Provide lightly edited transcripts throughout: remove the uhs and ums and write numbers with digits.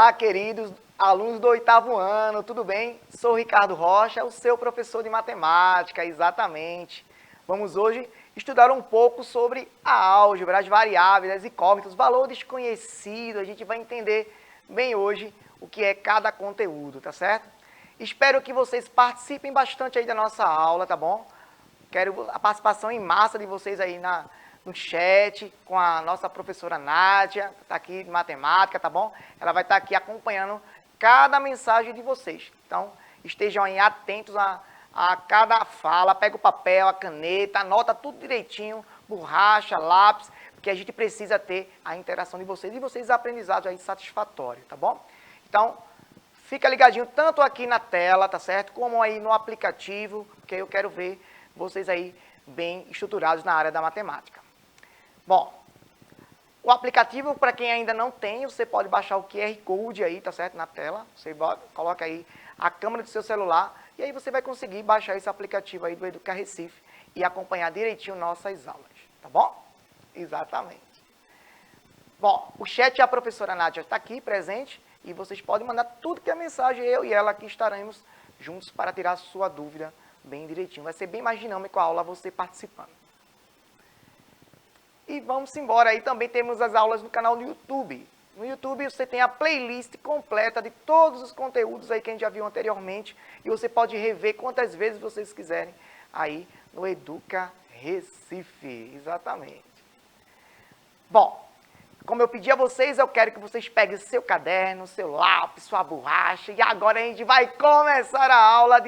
Olá, queridos alunos do 8º ano, tudo bem? Sou Ricardo Rocha, o seu professor de matemática, exatamente. Vamos hoje estudar um pouco sobre a álgebra, as variáveis, as incógnitas, valores conhecidos. A gente vai entender bem hoje o que é cada conteúdo, tá certo? Espero que vocês participem bastante aí da nossa aula, tá bom? Quero a participação em massa de vocês aí no chat, com a nossa professora Nádia, que está aqui de matemática, tá bom? Ela vai estar aqui acompanhando cada mensagem de vocês. Então, estejam aí atentos a cada fala, pega o papel, a caneta, anota tudo direitinho, borracha, lápis, porque a gente precisa ter a interação de vocês e vocês aprendizados aí satisfatórios, tá bom? Então, fica ligadinho tanto aqui na tela, tá certo? Como aí no aplicativo, porque eu quero ver vocês aí bem estruturados na área da matemática. Bom, o aplicativo, para quem ainda não tem, você pode baixar o QR Code aí, tá certo? Na tela. Você coloca aí a câmera do seu celular e aí você vai conseguir baixar esse aplicativo aí do Educar Recife e acompanhar direitinho nossas aulas, tá bom? Exatamente. Bom, o chat, a professora Nádia está aqui presente e vocês podem mandar tudo que é mensagem, eu e ela aqui estaremos juntos para tirar a sua dúvida bem direitinho. Vai ser bem mais dinâmico a aula você participando. E vamos embora, aí também temos as aulas no canal do YouTube. No YouTube você tem a playlist completa de todos os conteúdos aí que a gente já viu anteriormente. E você pode rever quantas vezes vocês quiserem aí no Educa Recife. Exatamente. Bom, como eu pedi a vocês, eu quero que vocês peguem seu caderno, seu lápis, sua borracha. E agora a gente vai começar a aula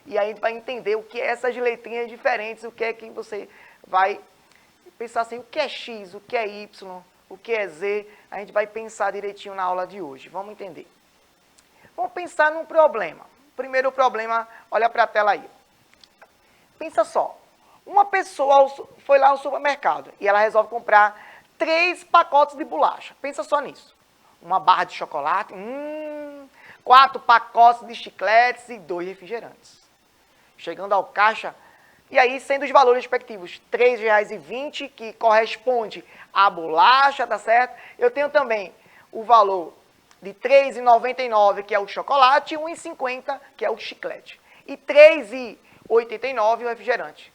e aí a gente vai entender o que é essas letrinhas diferentes, o que é que você vai pensar assim, o que é X, o que é Y, o que é Z, a gente vai pensar direitinho na aula de hoje. Vamos entender. Vamos pensar num problema. Primeiro problema, olha para a tela aí. Pensa só, uma pessoa foi lá no supermercado e ela resolve comprar 3 pacotes de bolacha. Pensa só nisso. Uma barra de chocolate, 4 pacotes de chicletes e 2 refrigerantes. Chegando ao caixa, e aí, sendo os valores respectivos, R$ 3,20, que corresponde à bolacha, tá certo? Eu tenho também o valor de R$ 3,99, que é o chocolate, e R$ 1,50, que é o chiclete. E R$ 3,89 o refrigerante.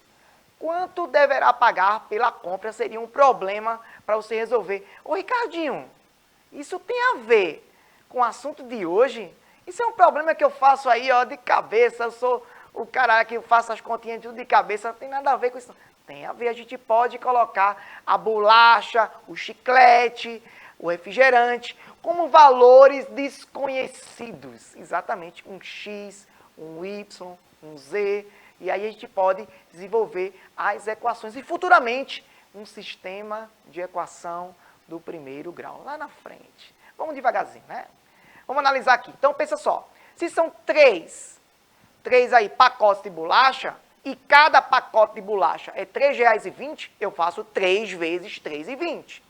Quanto deverá pagar pela compra seria um problema para você resolver. Ô, Ricardinho, isso tem a ver com o assunto de hoje? Isso é um problema que eu faço aí, ó, de cabeça, eu sou o cara que faz as continhas tudo de cabeça, não tem nada a ver com isso. Tem a ver, a gente pode colocar a bolacha, o chiclete, o refrigerante, como valores desconhecidos. Exatamente, um X, um Y, um Z, e aí a gente pode desenvolver as equações. E futuramente, um sistema de equação do primeiro grau, lá na frente. Vamos devagarzinho, né? Vamos analisar aqui. Então, pensa só, se são 3 aí pacotes de bolacha, e cada pacote de bolacha é R$ 3,20, eu faço 3 vezes R$ 3,20.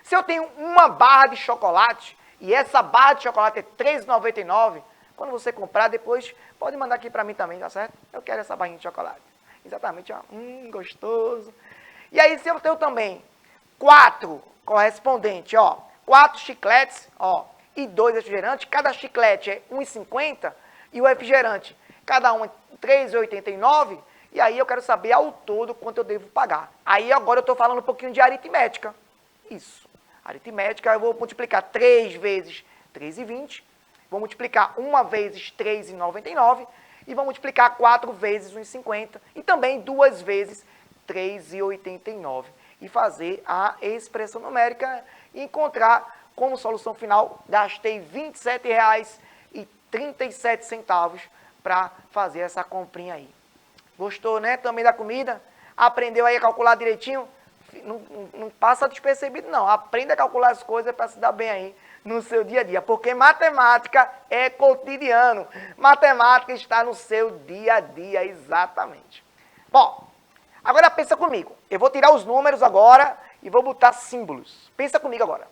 Se eu tenho uma barra de chocolate, e essa barra de chocolate é R$ 3,99, quando você comprar, depois pode mandar aqui para mim também, tá certo? Eu quero essa barrinha de chocolate. Exatamente, ó, gostoso. E aí, se eu tenho também 4 correspondentes, ó, 4 chicletes, ó, e 2 refrigerantes, cada chiclete é R$ 1,50, e o refrigerante cada um é R$ 3,89, e aí eu quero saber ao todo quanto eu devo pagar. Aí agora eu estou falando um pouquinho de aritmética. Isso. Aritmética, eu vou multiplicar 3 vezes R$ 3,20, vou multiplicar 1 vezes R$ 3,99, e vou multiplicar 4 vezes R$ 1,50, e também 2 vezes R$ 3,89. E fazer a expressão numérica e encontrar como solução final, gastei R$ 27,37 para fazer essa comprinha aí. Gostou, né? Também da comida? Aprendeu aí a calcular direitinho? Não passa despercebido, não. Aprenda a calcular as coisas para se dar bem aí no seu dia a dia. Porque matemática é cotidiano. Matemática está no seu dia a dia, exatamente. Bom, agora pensa comigo. Eu vou tirar os números agora e vou botar símbolos. Pensa comigo agora.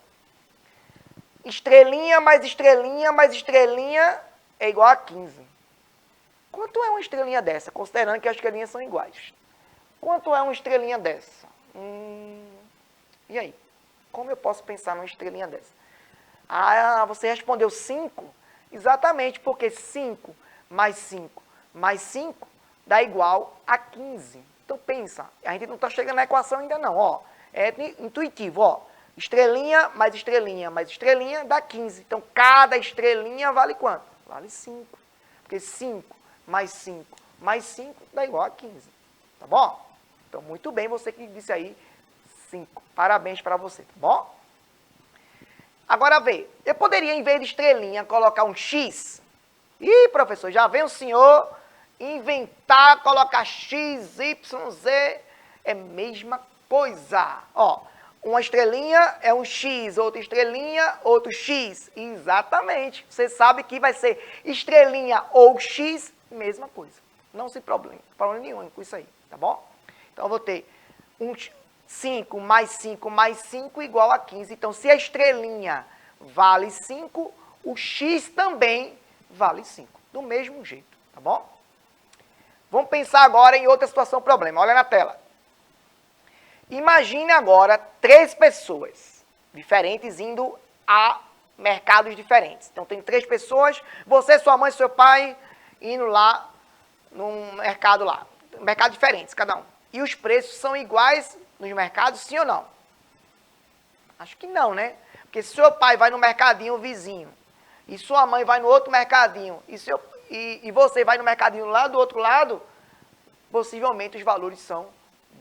Estrelinha mais estrelinha mais estrelinha é igual a 15. Quanto é uma estrelinha dessa? Considerando que as estrelinhas são iguais. Quanto é uma estrelinha dessa? E aí? Como eu posso pensar numa estrelinha dessa? Ah, você respondeu 5? Exatamente, porque 5 mais 5 mais 5 dá igual a 15. Então pensa, a gente não está chegando na equação ainda não, ó. É intuitivo, ó. Estrelinha mais estrelinha mais estrelinha dá 15. Então cada estrelinha vale quanto? Vale 5. Porque 5 mais 5 mais 5 dá igual a 15. Tá bom? Então muito bem você que disse aí 5. Parabéns para você, tá bom? Agora vê, eu poderia, em vez de estrelinha, colocar um X? Ih, professor, já vem o senhor inventar, colocar X, Y, Z. É mesma coisa. Ó, uma estrelinha é um X, outra estrelinha, outro X. Exatamente. Você sabe que vai ser estrelinha ou X, mesma coisa. Não se problema nenhum com isso aí, tá bom? Então eu vou ter 5 mais 5 mais 5 igual a 15. Então, se a estrelinha vale 5, o X também vale 5. Do mesmo jeito, tá bom? Vamos pensar agora em outra situação, problema. Olha na tela. Imagine agora 3 pessoas diferentes indo a mercados diferentes. Então, tem 3 pessoas, você, sua mãe, seu pai, indo lá num mercado lá. Mercados diferentes, cada um. E os preços são iguais nos mercados, sim ou não? Acho que não, né? Porque se seu pai vai no mercadinho vizinho, e sua mãe vai no outro mercadinho, e você vai no mercadinho lá do outro lado, possivelmente os valores são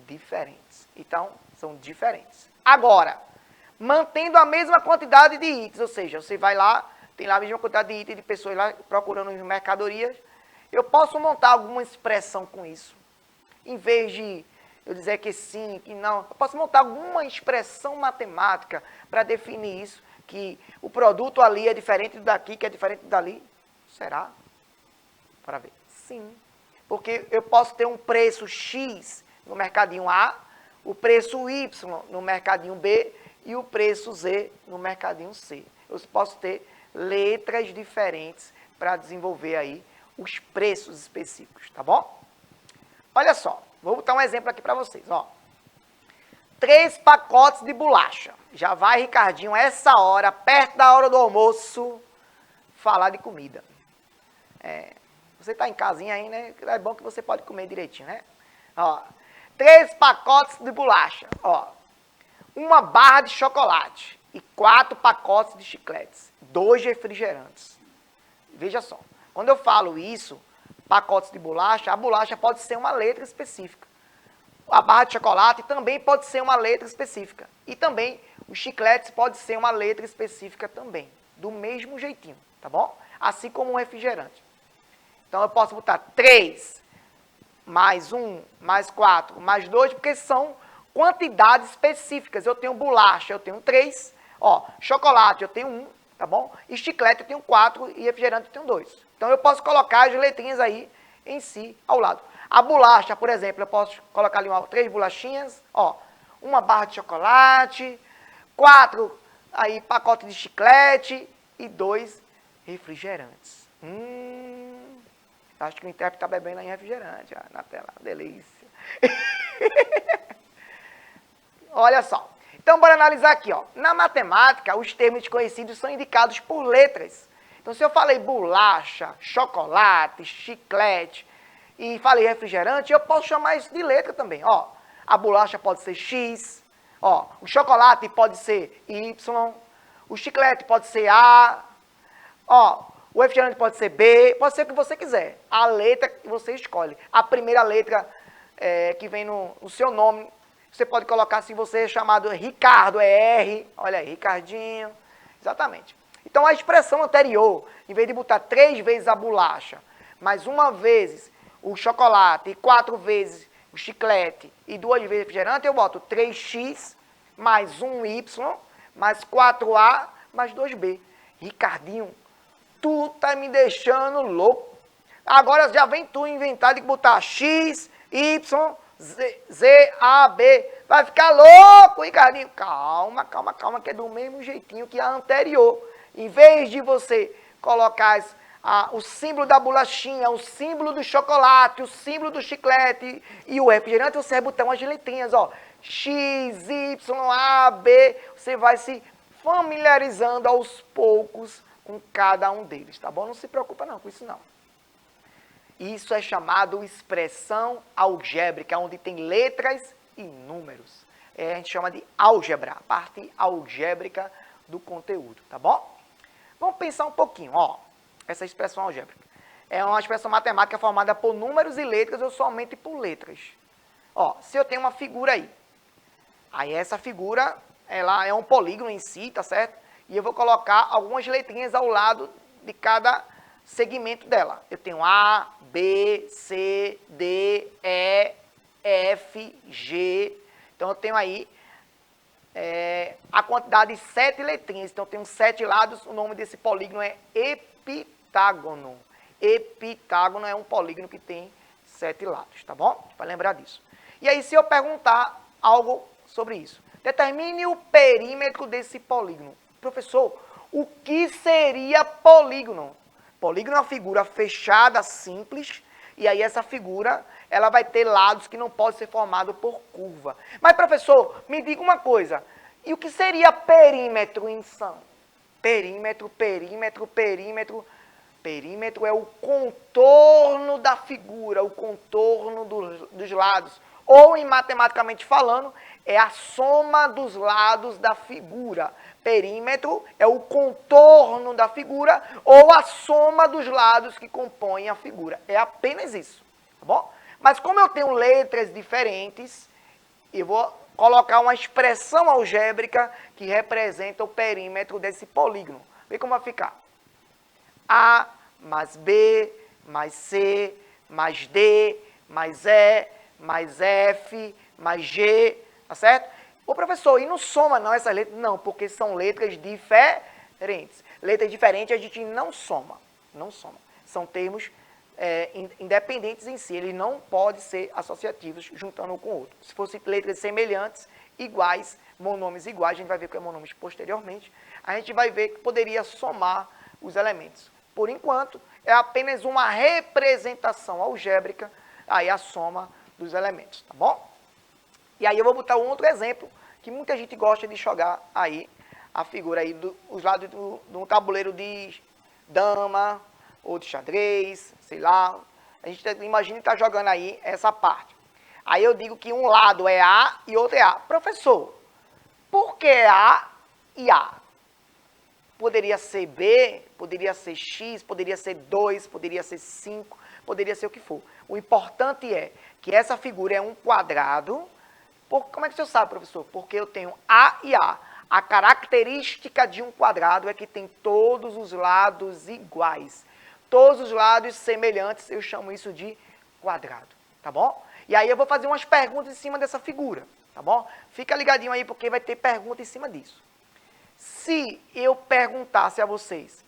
diferentes. Então, são diferentes. Agora, mantendo a mesma quantidade de itens, ou seja, você vai lá, tem lá a mesma quantidade de itens de pessoas lá procurando mercadorias, eu posso montar alguma expressão com isso. Em vez de eu dizer que sim, que não, eu posso montar alguma expressão matemática para definir isso, que o produto ali é diferente do daqui, que é diferente do dali. Será? Para ver. Sim. Porque eu posso ter um preço X no mercadinho A, o preço Y no mercadinho B e o preço Z no mercadinho C. Eu posso ter letras diferentes para desenvolver aí os preços específicos, tá bom? Olha só, vou botar um exemplo aqui para vocês, ó. 3 pacotes de bolacha. Já vai, Ricardinho, essa hora, perto da hora do almoço, falar de comida. Você está em casinha aí, né? É bom que você pode comer direitinho, né? Ó, 3 pacotes de bolacha, ó. Uma barra de chocolate e 4 pacotes de chicletes. 2 refrigerantes. Veja só, quando eu falo isso, pacotes de bolacha, a bolacha pode ser uma letra específica. A barra de chocolate também pode ser uma letra específica. E também os chicletes pode ser uma letra específica também. Do mesmo jeitinho, tá bom? Assim como um refrigerante. Então eu posso botar 3, mais 1, mais 4, mais 2, porque são quantidades específicas. Eu tenho bolacha, eu tenho 3. Ó, chocolate eu tenho 1, tá bom? E chiclete eu tenho 4 e refrigerante eu tenho 2. Então eu posso colocar as letrinhas aí em si ao lado. A bolacha, por exemplo, eu posso colocar ali 3 bolachinhas, ó, uma barra de chocolate, 4 aí pacotes de chiclete e 2 refrigerantes. Acho que o intérprete está bebendo aí refrigerante, ó, na tela, delícia. Olha só. Então, bora analisar aqui, ó. Na matemática, os termos desconhecidos são indicados por letras. Então, se eu falei bolacha, chocolate, chiclete e falei refrigerante, eu posso chamar isso de letra também, ó. A bolacha pode ser X, ó. O chocolate pode ser Y, o chiclete pode ser A, ó. O refrigerante pode ser B, pode ser o que você quiser. A letra que você escolhe. A primeira letra que vem no seu nome, você pode colocar, se você é chamado Ricardo, é R. Olha aí, Ricardinho. Exatamente. Então, a expressão anterior, em vez de botar 3 vezes a bolacha, mais 1 vez o chocolate, e 4 vezes o chiclete, e 2 vezes o refrigerante, eu boto 3x, mais 1y, mais 4a, mais 2b. Ricardinho, tu tá me deixando louco. Agora já vem tu inventar de botar X, Y, Z, A, B. Vai ficar louco, Ricardinho. Calma, calma, calma, que é do mesmo jeitinho que a anterior. Em vez de você colocar o símbolo da bolachinha, o símbolo do chocolate, o símbolo do chiclete e o refrigerante, você vai botar umas letrinhas, ó. X, Y, A, B. Você vai se familiarizando aos poucos com cada um deles, tá bom? Não se preocupa não com isso não. Isso é chamado expressão algébrica, onde tem letras e números. A gente chama de álgebra, a parte algébrica do conteúdo, tá bom? Vamos pensar um pouquinho, ó, essa expressão algébrica. É uma expressão matemática formada por números e letras ou somente por letras. Ó, se eu tenho uma figura aí essa figura, ela é um polígono em si, tá certo? E eu vou colocar algumas letrinhas ao lado de cada segmento dela. Eu tenho A, B, C, D, E, F, G. Então eu tenho aí a quantidade de 7 letrinhas. Então eu tenho 7 lados, o nome desse polígono é epitágono. Epitágono é um polígono que tem 7 lados, tá bom? Para lembrar disso. E aí se eu perguntar algo sobre isso. Determine o perímetro desse polígono. Professor, o que seria polígono? Polígono é uma figura fechada, simples, e aí essa figura, ela vai ter lados que não podem ser formados por curva. Mas, professor, me diga uma coisa, e o que seria perímetro em são? Perímetro, perímetro, perímetro. Perímetro é o contorno da figura, o contorno dos lados. Ou, em matematicamente falando, é a soma dos lados da figura. Perímetro é o contorno da figura ou a soma dos lados que compõem a figura. É apenas isso, tá bom? Mas como eu tenho letras diferentes, eu vou colocar uma expressão algébrica que representa o perímetro desse polígono. Vê como vai ficar. A mais B mais C mais D mais E mais F mais G, tá certo? Ô professor, e não soma não essas letras? Não, porque são letras diferentes. Letras diferentes a gente não soma, não soma. São termos independentes em si, eles não podem ser associativos juntando um com o outro. Se fossem letras semelhantes, iguais, monomes iguais, a gente vai ver que é monomes posteriormente, a gente vai ver que poderia somar os elementos. Por enquanto, é apenas uma representação algébrica, aí a soma dos elementos, tá bom? E aí eu vou botar um outro exemplo, que muita gente gosta de jogar aí, a figura aí, os lados do tabuleiro de dama, ou de xadrez, sei lá. A gente imagina estar jogando aí essa parte. Aí eu digo que um lado é A e outro é A. Professor, por que A e A? Poderia ser B, poderia ser X, poderia ser 2, poderia ser 5, poderia ser o que for. O importante é que essa figura é um quadrado. Como é que você sabe, professor? Porque eu tenho A e A. A característica de um quadrado é que tem todos os lados iguais. Todos os lados semelhantes, eu chamo isso de quadrado, tá bom? E aí eu vou fazer umas perguntas em cima dessa figura, tá bom? Fica ligadinho aí porque vai ter pergunta em cima disso. Se eu perguntasse a vocês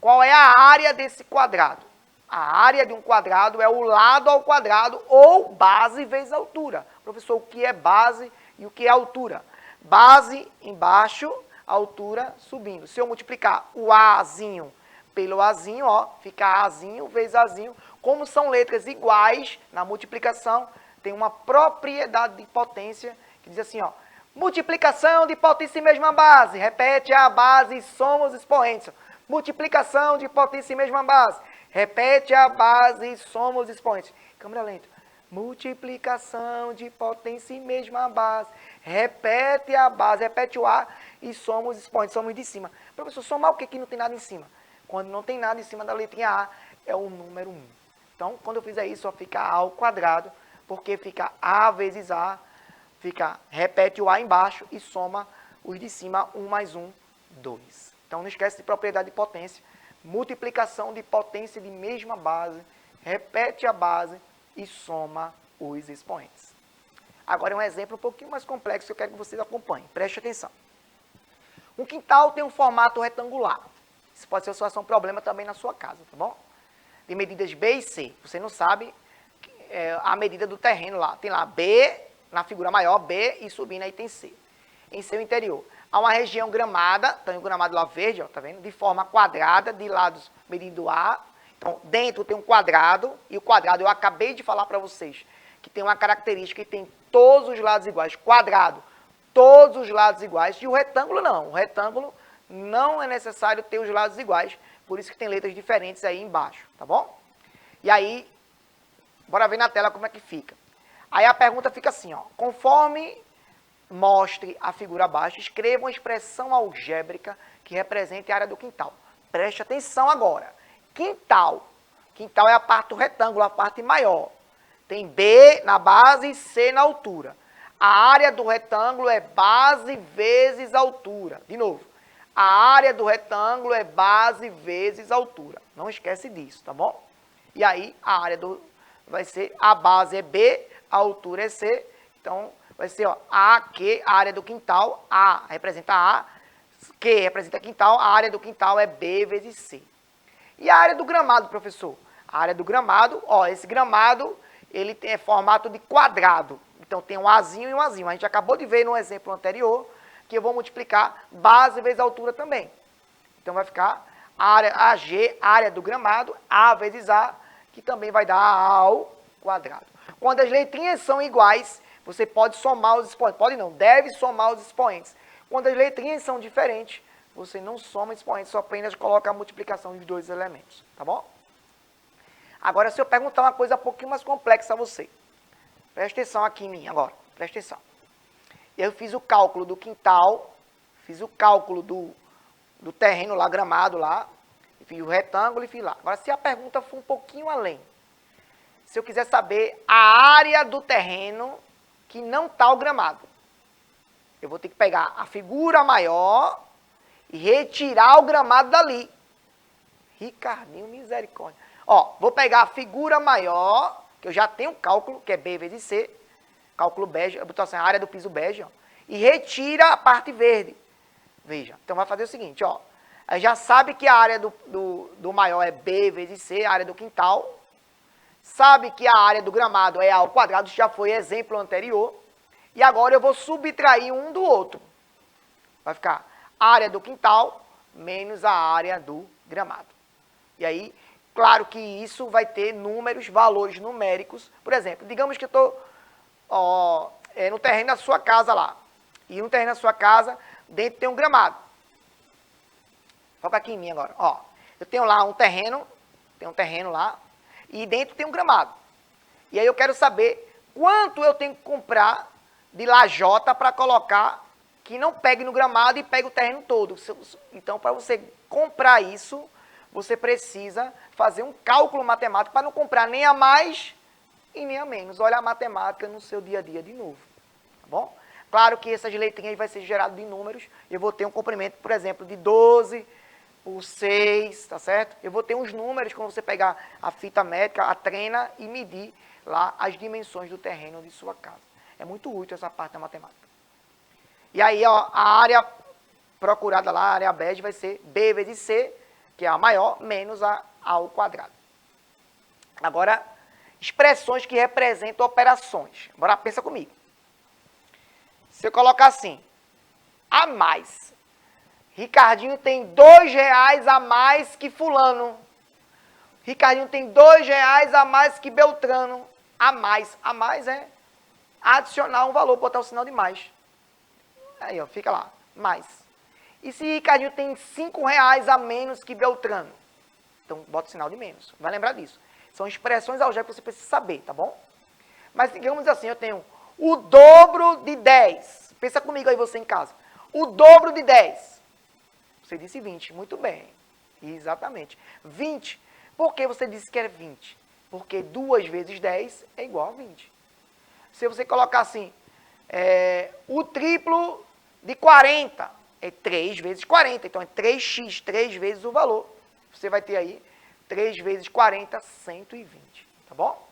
qual é a área desse quadrado, a área de um quadrado é o lado ao quadrado ou base vezes altura. Professor, o que é base e o que é altura? Base embaixo, altura subindo. Se eu multiplicar o Azinho pelo Azinho, ó, fica Azinho vezes Azinho. Como são letras iguais na multiplicação, tem uma propriedade de potência que diz assim, ó, multiplicação de potência e mesma base. Repete a base e soma os expoentes. Multiplicação de potência e mesma base. Repete a base e soma os expoentes. Câmera lenta. Multiplicação de potência e mesma base. Repete a base, repete o A e soma os expoentes. Somos de cima. Professor, somar o que não tem nada em cima? Quando não tem nada em cima da letrinha A, é o número 1. Então, quando eu fizer isso, só fica A ao quadrado, porque fica A vezes A, repete o A embaixo e soma os de cima, 1 mais 1, 2. Então, não esquece de propriedade de potência. Multiplicação de potência de mesma base, repete a base e soma os expoentes. Agora é um exemplo um pouquinho mais complexo que eu quero que vocês acompanhem. Preste atenção. Um quintal tem um formato retangular. Isso pode ser um problema também na sua casa, tá bom? De medidas B e C. Você não sabe a medida do terreno lá. Tem lá B, na figura maior, B, e subindo aí tem C. Em seu interior. Há uma região gramada, tem um gramado lá verde, ó, tá vendo? De forma quadrada, de lados medindo A. Então, dentro tem um quadrado, e o quadrado eu acabei de falar para vocês, que tem uma característica que tem todos os lados iguais. Quadrado, todos os lados iguais, e o retângulo não. O retângulo não é necessário ter os lados iguais, por isso que tem letras diferentes aí embaixo, tá bom? E aí, bora ver na tela como é que fica. Aí a pergunta fica assim, ó, conforme mostre a figura abaixo, escreva uma expressão algébrica que represente a área do quintal. Preste atenção agora. Quintal. Quintal é a parte do retângulo, a parte maior. Tem B na base e C na altura. A área do retângulo é base vezes altura. De novo. A área do retângulo é base vezes altura. Não esquece disso, tá bom? E aí, a área vai ser, a base é B, a altura é C. Então, vai ser, ó, AQ, a área do quintal, A representa A, Q representa quintal, a área do quintal é B vezes C. E a área do gramado, professor? A área do gramado, ó, esse gramado, ele tem formato de quadrado. Então, tem um Azinho e um Azinho. A gente acabou de ver no exemplo anterior, que eu vou multiplicar base vezes altura também. Então, vai ficar a área AG, área do gramado, A vezes A, que também vai dar A ao quadrado. Quando as letrinhas são iguais, você pode somar os expoentes. Pode não, deve somar os expoentes. Quando as letrinhas são diferentes, você não soma expoentes, só apenas coloca a multiplicação dos dois elementos, tá bom? Agora, se eu perguntar uma coisa um pouquinho mais complexa a você. Presta atenção aqui em mim agora, presta atenção. Eu fiz o cálculo do quintal, fiz o cálculo do terreno lá, gramado lá, fiz o retângulo e fiz lá. Agora, se a pergunta for um pouquinho além, se eu quiser saber a área do terreno que não está o gramado, eu vou ter que pegar a figura maior e retirar o gramado dali. Ricardinho, misericórdia. Ó, vou pegar a figura maior, que eu já tenho cálculo, que é B vezes C, cálculo bege, eu boto assim, a área do piso bege, ó, e retira a parte verde. Veja, então vai fazer o seguinte, ó, aí já sabe que a área do maior é B vezes C, a área do quintal, sabe que a área do gramado é A ao quadrado, já foi exemplo anterior, e agora eu vou subtrair um do outro. Vai ficar a área do quintal menos a área do gramado. E aí, claro que isso vai ter números, valores numéricos. Por exemplo, digamos que eu estou no terreno da sua casa lá. E no terreno da sua casa, dentro tem um gramado. Foca aqui em mim agora. Ó, eu tenho lá um terreno lá, e dentro tem um gramado. E aí eu quero saber quanto eu tenho que comprar de lajota para colocar que não pegue no gramado e pegue o terreno todo. Então, para você comprar isso, você precisa fazer um cálculo matemático para não comprar nem a mais e nem a menos. Olha a matemática no seu dia a dia de novo. Tá bom? Claro que essas letrinhas vai ser gerado de números. Eu vou ter um comprimento, por exemplo, de 12 por 6, tá certo? Eu vou ter uns números quando você pegar a fita métrica, a trena e medir lá as dimensões do terreno de sua casa. É muito útil essa parte da matemática. E aí, ó, a área procurada lá, a área bege, vai ser B vezes C, que é a maior, menos a ao quadrado. Agora, expressões que representam operações. Agora, pensa comigo. Se eu colocar assim, a mais. Ricardinho tem R$2 a mais que fulano. Ricardinho tem R$2 a mais que Beltrano. A mais. A mais é adicionar um valor, botar o sinal de mais. Aí, ó, fica lá, mais. E se Ricardinho tem R$5 a menos que Beltrano? Então, bota o sinal de menos. Vai lembrar disso. São expressões algébricas que você precisa saber, tá bom? Mas, digamos assim, eu tenho o dobro de 10. Pensa comigo aí, você em casa. O dobro de 10. Você disse 20. Muito bem. Exatamente. 20. Por que você disse que era 20? Porque 2 vezes 10 é igual a 20. Se você colocar assim, o triplo de 40 é 3 vezes 40. Então, é 3x, 3 vezes o valor. Você vai ter aí 3 vezes 40, 120. Tá bom?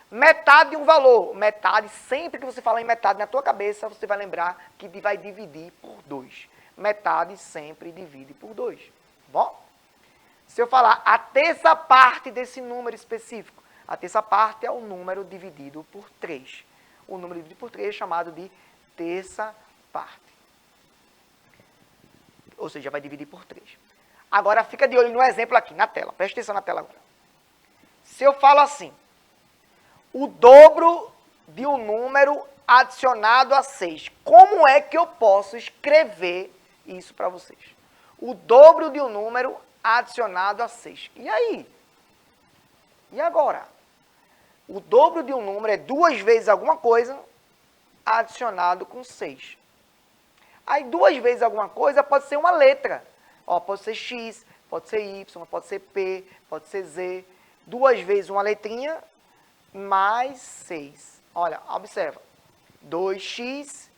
Metade de um valor. Metade, sempre que você falar em metade na tua cabeça, você vai lembrar que vai dividir por 2. Metade sempre divide por 2. Tá bom? Se eu falar a terça parte desse número específico, a terça parte é o número dividido por 3. O número dividido por 3 é chamado de terça parte. Ou seja, vai dividir por 3. Agora, fica de olho no exemplo aqui, na tela. Presta atenção na tela agora. Se eu falo assim, o dobro de um número adicionado a 6. Como é que eu posso escrever isso para vocês? o dobro de um número adicionado a 6. E aí? E agora? O dobro de um número é 2 vezes alguma coisa adicionado com 6. Aí 2 vezes alguma coisa pode ser uma letra. Ó, pode ser X, pode ser Y, pode ser P, pode ser Z. 2 vezes uma letrinha mais 6. Olha, observa. 2x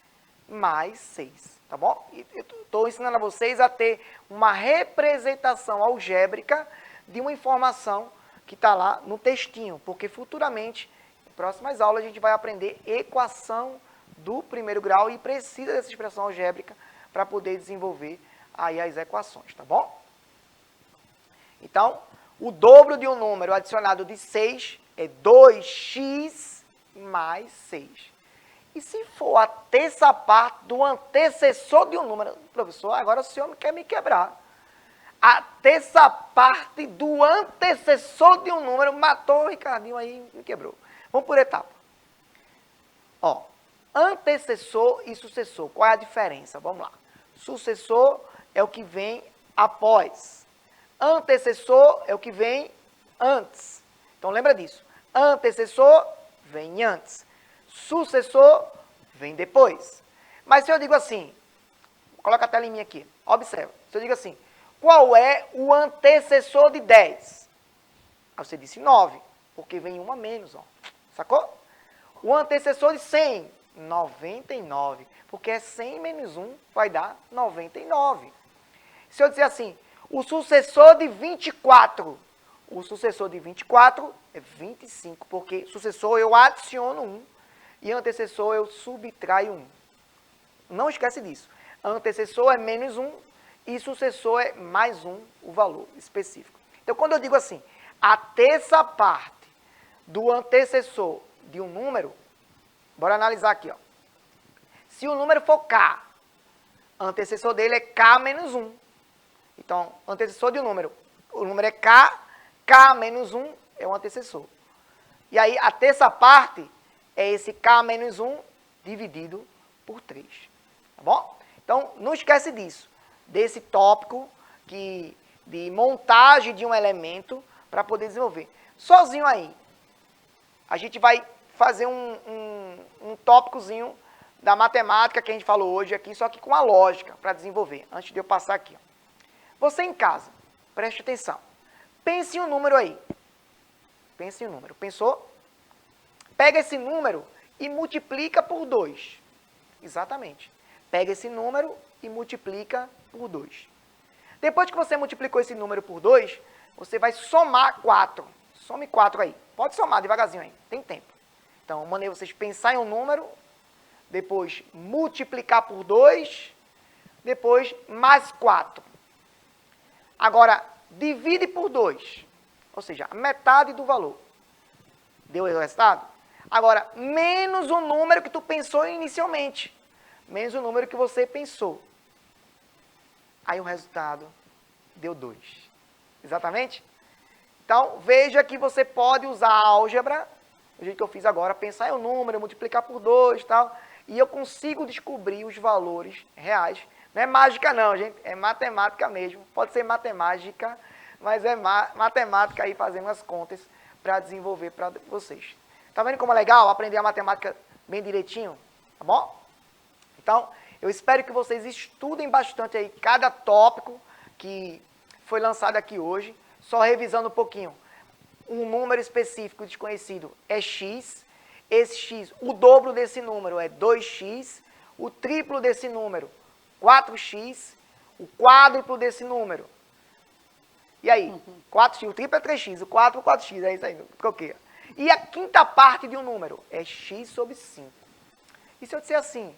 mais 6, tá bom? Eu estou ensinando a vocês a ter uma representação algébrica de uma informação que está lá no textinho, porque futuramente, em próximas aulas, a gente vai aprender equação do primeiro grau e precisa dessa expressão algébrica para poder desenvolver aí as equações, tá bom? Então, o dobro de um número adicionado de 6 é 2x mais 6. E se for a terça parte do antecessor de um número, professor, agora o senhor quer me quebrar. A terça parte do antecessor de um número matou o Ricardinho aí, me quebrou. Vamos por etapa. Ó, antecessor e sucessor, qual é a diferença? Vamos lá. Sucessor é o que vem após. Antecessor é o que vem antes. Então lembra disso. Antecessor vem antes. Sucessor vem depois. Mas se eu digo assim, coloca a tela em mim aqui, observa. Se eu digo assim, qual é o antecessor de 10? Aí você disse 9, porque vem uma menos, ó. Sacou? O antecessor de 100, 99, porque é 100 menos 1 vai dar 99. Se eu dizer assim, o sucessor de 24, o sucessor de 24 é 25, porque sucessor eu adiciono 1 e antecessor eu subtraio 1. Não esquece disso. Antecessor é menos 1 e sucessor é mais 1, o valor específico. Então, quando eu digo assim, a terça parte do antecessor de um número, bora analisar aqui, ó. Se o número for K, antecessor dele é K menos 1. Então, antecessor de um número, o número é K, K menos 1 é o antecessor. E aí, a terça parte é esse K menos 1 dividido por 3. Tá bom? Então, não esquece disso, desse tópico de montagem de um elemento para poder desenvolver. Sozinho aí, a gente vai fazer um tópicozinho da matemática que a gente falou hoje aqui, só que com a lógica para desenvolver, antes de eu passar aqui. Ó. Você em casa, preste atenção. Pense em um número aí. Pense em um número. Pensou? Pega esse número e multiplica por 2. Exatamente. Pega esse número e multiplica por 2. Depois que você multiplicou esse número por 2, você vai somar 4. Some 4 aí. Pode somar devagarzinho aí, tem tempo. Então, maneira vocês pensar em um número, depois multiplicar por 2, depois mais 4. Agora, divide por 2, ou seja, a metade do valor. Deu o resultado? Agora, menos o número que tu pensou inicialmente. Menos o número que você pensou. Aí o resultado deu 2. Exatamente? Então, veja que você pode usar a álgebra, do jeito que eu fiz agora, pensar em um número, multiplicar por 2 e tal, e eu consigo descobrir os valores reais. Não é mágica não, gente, é matemática mesmo. Pode ser matemática, mas é matemática aí fazendo as contas para desenvolver para vocês. Tá vendo como é legal aprender a matemática bem direitinho? Tá bom? Então, eu espero que vocês estudem bastante aí cada tópico que foi lançado aqui hoje. Só revisando um pouquinho. Um número específico desconhecido é x. Esse x, o dobro desse número é 2x. O triplo desse número, 4x. O quádruplo desse número. E aí? 4x, o triplo é 3x, o quádruplo 4x, é isso aí. Troquei. E a quinta parte de um número é x sobre 5. E se eu disser assim,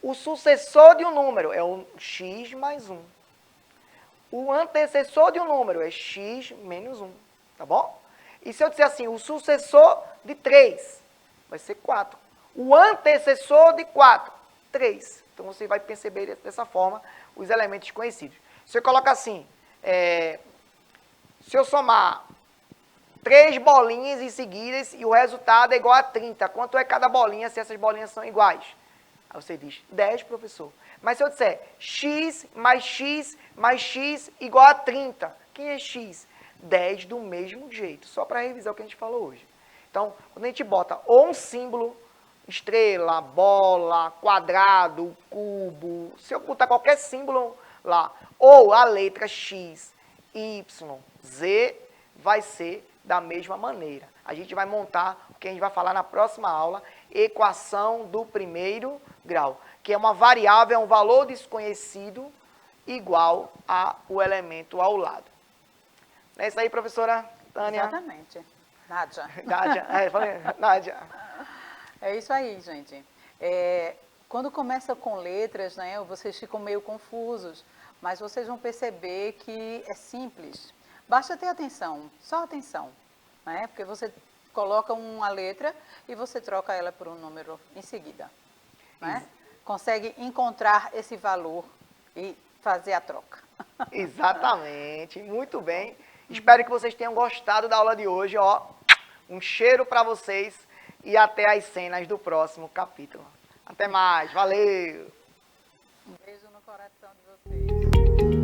o sucessor de um número é o x mais 1. O antecessor de um número é x menos 1, tá bom? E se eu disser assim, o sucessor de 3 vai ser 4. O antecessor de 4, 3. Então você vai perceber dessa forma os elementos conhecidos. Se eu colocar assim, se eu somar 3 bolinhas em seguida e o resultado é igual a 30, quanto é cada bolinha se essas bolinhas são iguais? Aí você diz 10, professor. Mas se eu disser x mais x igual a 30, quem é x? 10 do mesmo jeito, só para revisar o que a gente falou hoje. Então, quando a gente bota ou um símbolo, estrela, bola, quadrado, cubo, se eu botar qualquer símbolo lá, ou a letra x, y, z, vai ser da mesma maneira. A gente vai montar o que a gente vai falar na próxima aula, equação do primeiro grau, que é uma variável, é um valor desconhecido igual ao elemento ao lado. É isso aí, professora Tânia? Exatamente. Nádia. Nádia, falei, Nádia. É isso aí, gente. Quando começa com letras, né, vocês ficam meio confusos, mas vocês vão perceber que é simples. Basta ter atenção, só atenção, né? Porque você coloca uma letra e você troca ela por um número em seguida, né? Consegue encontrar esse valor e fazer a troca. Exatamente, muito bem. Espero que vocês tenham gostado da aula de hoje, ó. Um cheiro para vocês e até as cenas do próximo capítulo. Até mais, valeu! Um beijo no coração de vocês.